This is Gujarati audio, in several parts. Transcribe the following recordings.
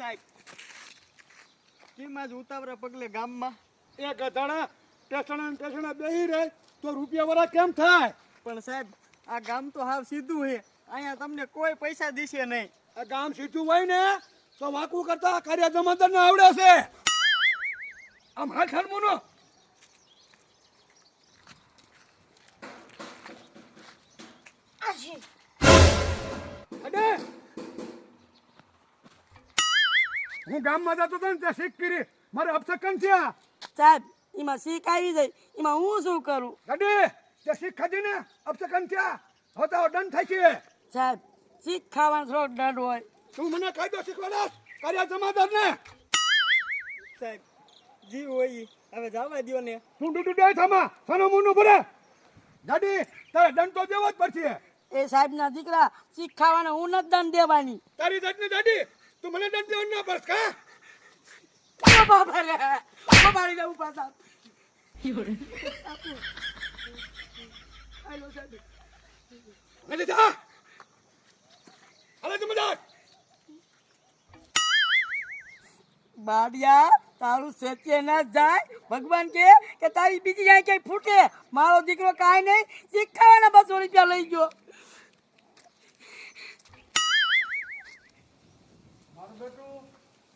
સાહેબ કેમ આજ ઉતાવળા પગલે ગામમાં એ ગધાડા ટેસણા બેહી રહે તો રૂપિયા વાળા કેમ થાય? પણ સાહેબ આ ગામ તો હાવ સીધું છે, અહીંયા તમને કોઈ પૈસા દીશે નહીં. આ ગામ સીધું હોય ને તો વાકું કરતા કાર્ય જમાદાર ને આવડે છે. આમ હાથ હરમુનો અડે હું ગામમાં જતો હતો ને તે શીખ કરી મારે અપસકન થયા. સાહેબ એમાં શીખ આવી જાય એમાં હું શું કરું? અડે તે શીખ ખાધી ને અપસકન થયા હવે તો દંડ થાય છે. સાહેબ શીખ ખાવાનો થોડો દંડ હોય. તું મને કાયદો શીખવાડસ કાર્ય જમાદાર ને? સાહેબ જી હોય ઈ. હવે જવા દ્યો ને. તું ડૂડું ડે થામા સનો મુનો ભરે ગાડી તારે દંડ તો દેવો જ પડશે. એ સાહેબ ના દીકરા શીખ ખાવાનો હું નથી દંડ દેવાની. તારી જાતની દાડી તું મને દંડ દેવાનો ના પડસ કા? બાબા રે બાબારી દઉં પાછા. આલો સાહેબ મને જા હાલે જમાદાર. બાડિયા તારું સેચે ના જાય. ભગવાન કે તારી બીજી જાય કઈ ફૂટે. મારો દીકરો કાંઈ નહીં શીખ ખાવાના 200 રૂપિયા લઈ ગયો. મારું બેટું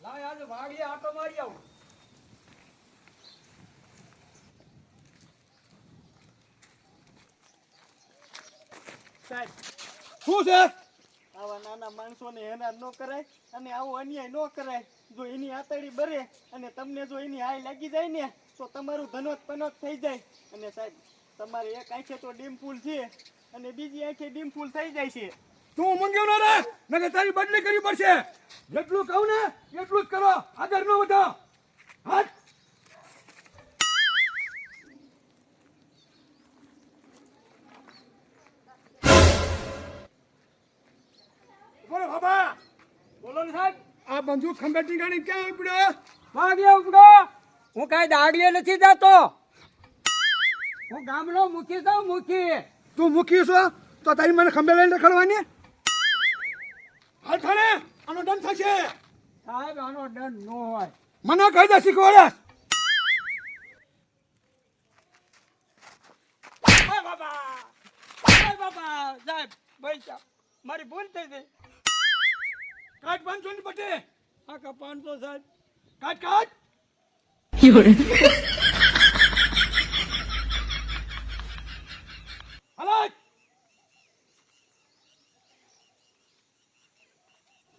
લાય આજે વાડીએ આટો મારી આવું. સાહેબ શું છે? આવા નાના માણસોને હેરાન ન કરાય અને આવો અન્યાય ન કરાય. જો એની આતડી બરે અને તમને જો એની હાય લાગી જાય ને તો તમારું ધનોત પનોત થઈ જાય. અને સાહેબ તમારે એક આંખે તો ડીમ ફૂલ છે અને બીજી આંખે ડીમ ફૂલ થઈ જાય છે. તું મંગ્યો ના રે નકે તારી બદલી કરવી પડશે. જેટલું કહું ને એટલું જ કરો, આગળ ન વધો. હાથ બોલો બાબા. બોલો ને સાહેબ. આ બંદૂક ખંભેટી ગાડી ક્યાં ઉપડ્યો? વાગ્યા ઉપડો. હું કાંઈ દાડીએ નથી જતો. હું ગામનો મુખી છું મુખી. તું મૂકી છો તો તારી મને ખંભે લઈને રખડવાની? હાલ થાને આનો દંડ થશે. સાહેબ આનો દંડ ન હોય. મને કાયદા શીખવાડે. બાબા સાહેબ પૈસા મારી ભૂલ થઈ ગઈ. કાટ 500 ની પટ્ટી. આખા 500 સાહેબ. કાટ કાટ. હલાય.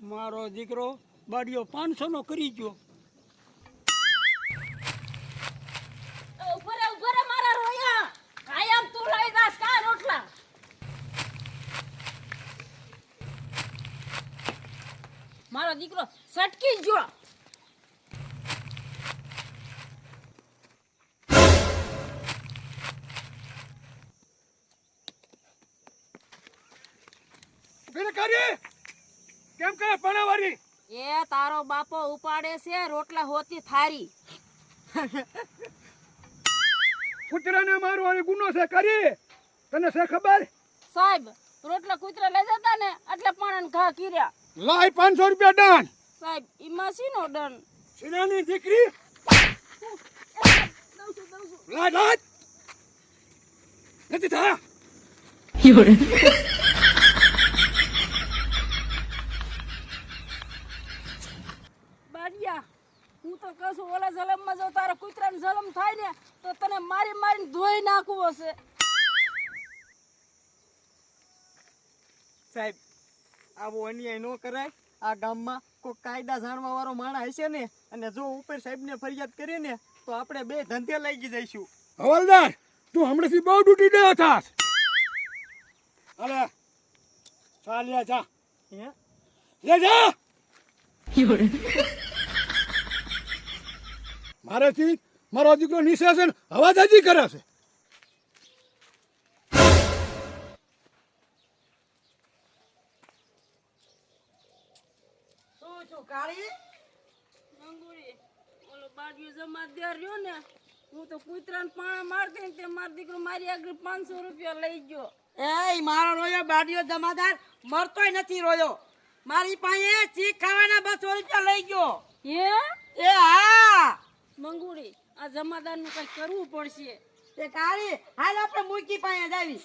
મારો દીકરો બાડીઓ 500 નો કરી ગયો. ઉભરે મારા રોયા કાયમ તું લઈ જાસ કા રોટલા. મારો દીકરો સટકી ગયો. કરી કેમ કરે પણાવારી? એ તારો બાપો ઉપાડે છે રોટલા હોતી થારી. કૂતરાને મારવાનો ગુનો છે કરી. તને છે ખબર? સાહેબ રોટલા કૂતરા લઈ જતા ને એટલે પણ ઘા કીર્યા. લાય 500 રૂપિયા દંડ. સાહેબ ઈમાં શીનો દંડ? સિનાની દીકરી લાય લાય. નથી થા. બાડિયા હું તો કહું છું ઓલા જલમમાં જો તારા કૂતરાને જલમ થાય ને તો તને મારી મારીને ધોઈ નાખવું હશે. સાહેબ આવો અન્યાય ન કરાય. આ ગામમાં કોઈ કાયદા જાણવા વાળો માણસ હશે ને અને જો ઉપર સાહેબને ફરિયાદ કરીએ ને તો આપણે બે ધંધે લાગી જઈશું. હવાલદાર તું હમણાંથી બહુ ડૂટી ગયો થાસ. અરે ચાલ્યા જા. હે લે જા. મારેથી મારો દીકરો નીચે છે ને હવાદાજી કરે છે. શું કાળી મંગુડી ઓલો બાડિયો જમાદાર રહ્યો ને હું તો કૂતરાને પાણા મારતી ને તે મારો દીકરો મારી આગળ 500 રૂપિયા લઈ ગયો. એ મારો રોયો બાડિયો જમાદાર મરતોય નથી રોયો. મારી પાસે ચીક ખાવાના 200 રૂપિયા લઈ ગયો. હે એ હા મંગુડી આ જમાદારનું કઈ કરવું પડશે. તે કાળી હાલ આપણે મૂકી પાસે જાવી.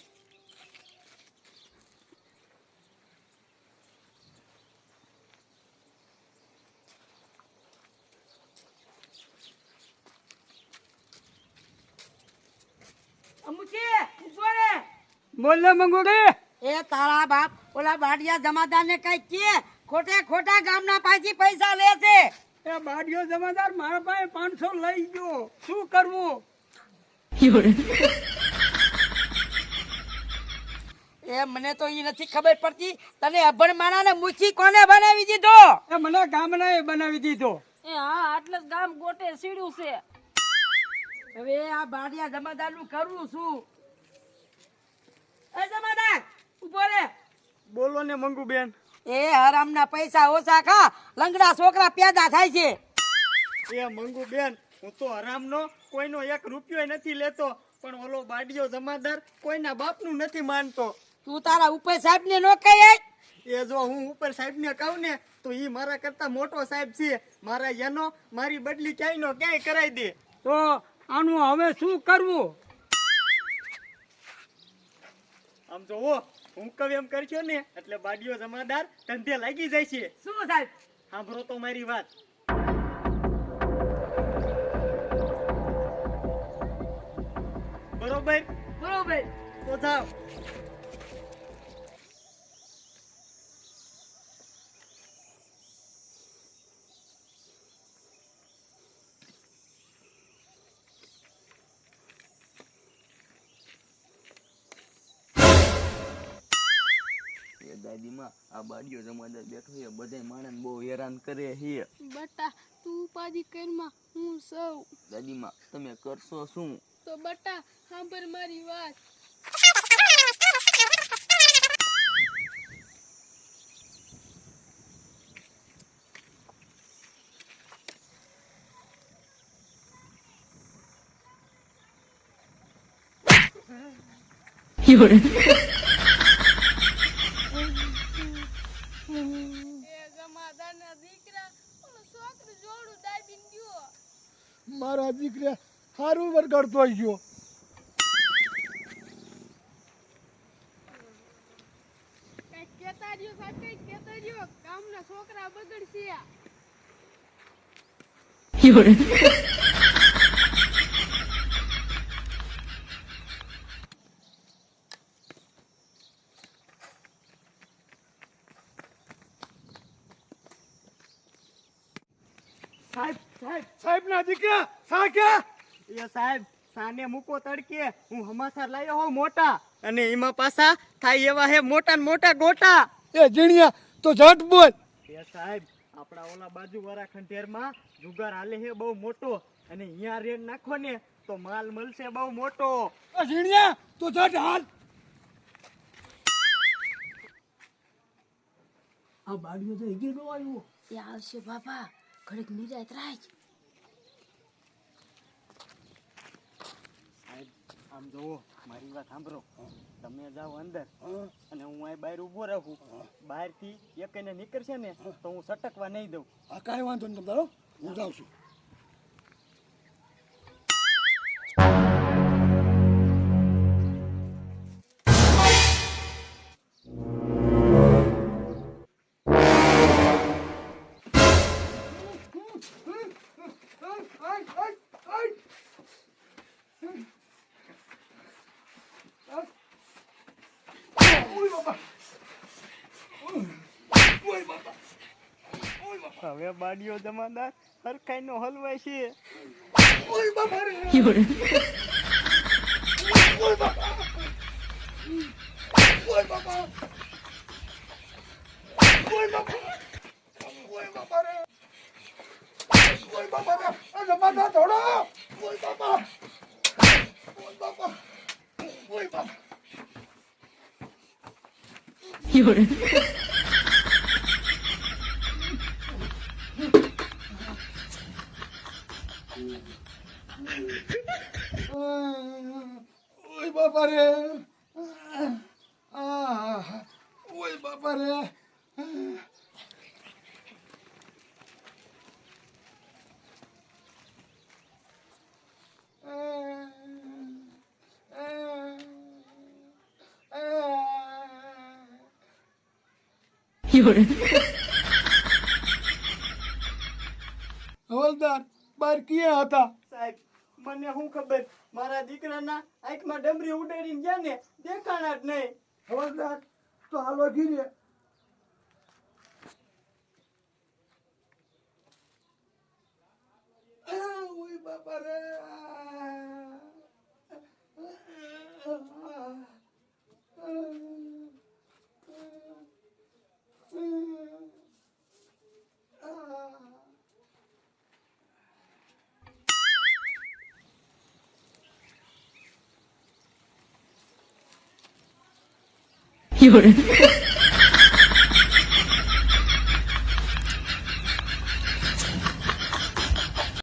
અમુકી ઉભો રે. બોલ ને મંગુડી. એ તારા બાપ ઓલા બાડિયા જમાદાર ને કઈ કે ખોટે ખોટા ગામના પાસેથી પૈસા લે છે. એ બાડિયો જમાદાર મારા પાસે 500 લઈ ગયો, શું કરવું? એ મને તો ઈ નથી ખબર પડતી તને અભણ માણાને મૂકી કોને બનાવી દીધો? એ મને ગામના એ બનાવી દીધો. એ હા આટલે જ ગામ ગોટે સીડ્યું છે. હવે આ બાડિયા જમાદાર નું કરવું શું? એ જમાદાર ઉભો રે. બોલો ને મંગુ બેન. એ હરામના પૈસા ઓછા ખા લંગડા છોકરા પેદા થાય છે. એ મંગુ બેન, હું તો હરામનો કોઈનો 1 રૂપિયો નથી લેતો, પણ ઓલો બાડિયો જમાદાર કોઈના બાપનું નથી માનતો. તું તારા ઉપર સાહેબ ને નો કહે. એ જો હું ઉપર સાહેબને કહું ને તો ઈ મારા કરતા મોટો સાહેબ છે. મારા યનો મારી બદલી ક્યાંયનો ક્યાંય કરાવી દે. તો આનું હવે શું કરવું? આમ જોવો, હું કહું એમ કરશો ને એટલે બાડિયો જમાદાર ધંધે લાગી જાય છે. શું સાહેબ? સાંભળો તો મારી વાત. બરોબર બરોબર. તો જાઓ. દાદીમાં આ બાડિયો જમાદાર બેઠો છે, બધાય માણસ બહુ હેરાન કરે છે. બટા તું ઉપાધિ કરમાં હું સૌ. દાદીમાં તમે કરશો શું? તો બટા સાંભળ મારી વાત. મારા દીકરા સારું વરગાડતો આવી ગયો. કઈ કેતા રહ્યો સાહેબ, કઈ કેતા રહ્યો ગામના છોકરા બગડશે. સાહેબ સાહેબ સાહેબના દીકરા સા ક્યાં? એ સાહેબ, સાને મૂકો તડકે, હું હમાસર લાવ્યો હોઉં મોટા, અને એમાં પાછા થાય એવા હે મોટા ને મોટા ગોટા. એ જીણિયા તો ઝટ બોલ. એ સાહેબ, આપણા ઓલા બાજુવાળા ખંડેરમાં જુગાર હાલે છે બહુ મોટો, અને અહીંયા રેડ નાખો ને તો માલ મળશે બહુ મોટો. એ જીણિયા તો ઝટ હાલ. આ બાડીઓ તો હજી નો આવ્યો. એ આવશે બાપા, ઘડીક નિરાત રાખ. સાહેબ, આમ જોવો, મારી વાત સાંભળો. તમે જાઓ અંદર અને હું અહીં બહાર ઊભો રહું. બહારથી એકને નીકળશે ને તો હું સટકવા નહીં દઉં. આ કાંઈ વાંધો નહીં, તમારો હું જાઉં છું. હવે બાડીઓ જમાદાર હરખાઈનો હલવાય છે. ઓય બાપા રે, ઓય બાપા રે, હવલદાર બાર ક્યાં હતા? સાહેબ મને શું ખબર, મારા દીકરાના આંખમાં ડમરી ઉડાડીને ગયા ને દેખાણા જ નહીં. હવલદાર તો હાલો ઘીરે. ઓય બાપા રે.有人。